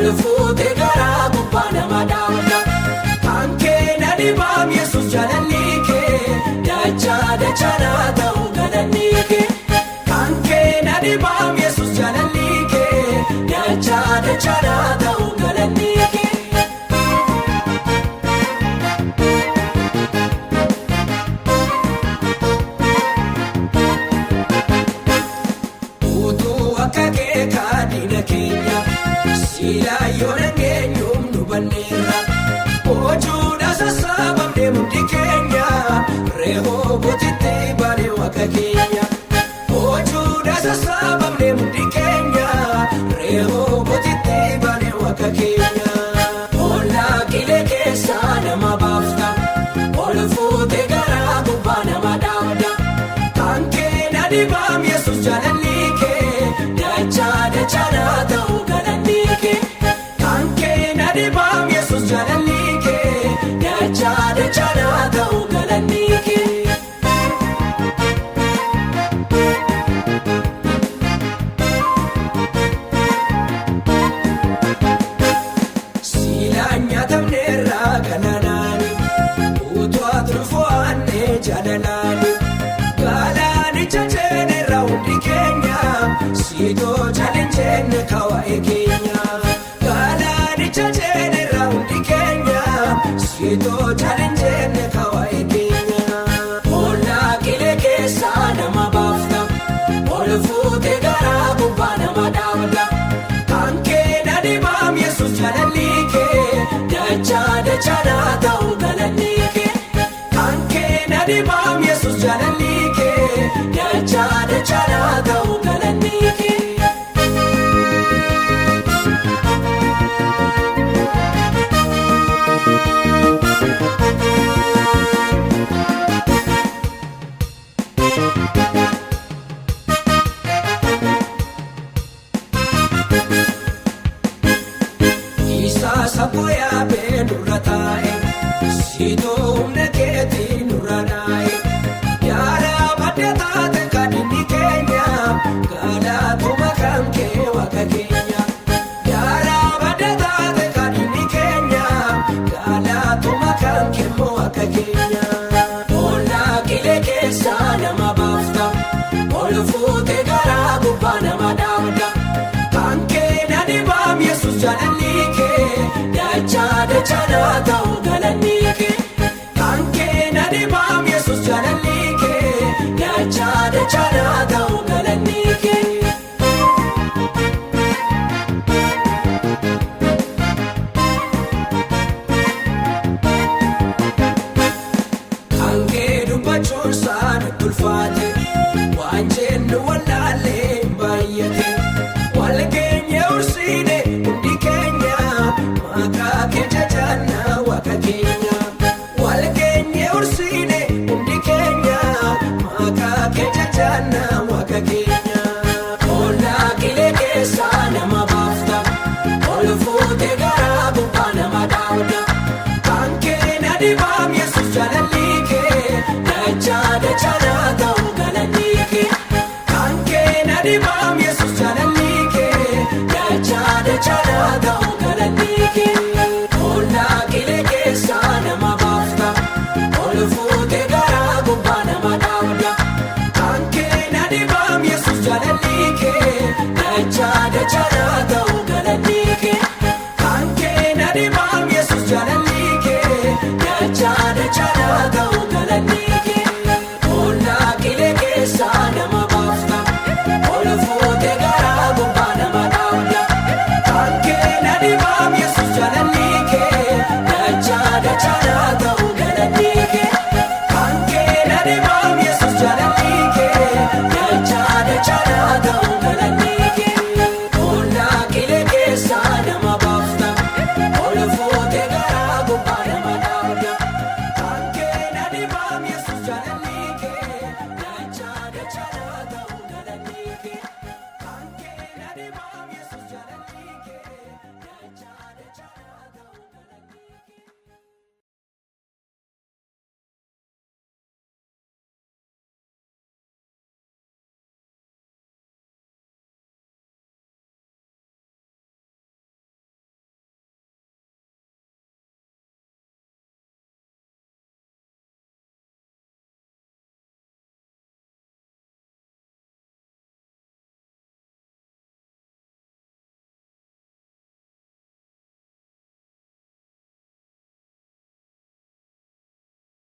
ol fuute garaa gubbaa nama dhaabda. Kan kee na dhibaam Yesuus jaalalli kee dachaa dachaa naa ta'u galanni kee. Kan kee na dhibaam Yesuus jaalalli kee dachaa dachaa naa ta'u galanni kee. Silaa yoo dhageenyuun nu banneera ojuudha sassaabamnee mundi keenya reehoo bootitti baanee waaqa keenya. Ojuudha sassaabamnee mundi keenya reehoo bootitti baanee waaqa keenya. Ollaa qilee keessaa nama baafta ol fuute garaa gubbaa nama dhaabda. Kan kee na dhibaam Yesuus jaalalli kee dachaa dachaa naa ta'u galanni kee. Kan kee na dhibaam Yesuus jaalalli kee dachaa dachaa naa ta'u galanni kee. Siilaan nyaatamneerraa galaanaani utuu ati fo'annee jaalalaani. Galaanicha jeenerraa hundi keenya siitoo jaalinjeenne kawaa'ee keenya. Galaanicha jeenerraa hundi keenya siitoo jaalinjeenne kawaa'ee keenya. Ollaa qilee keessaa nama baafta ol fuute garaa gubbaa nama dhaabda. Kan kee na dhibaam Yesuus jaalalli kee dachaa dachaa naa ta'u galanni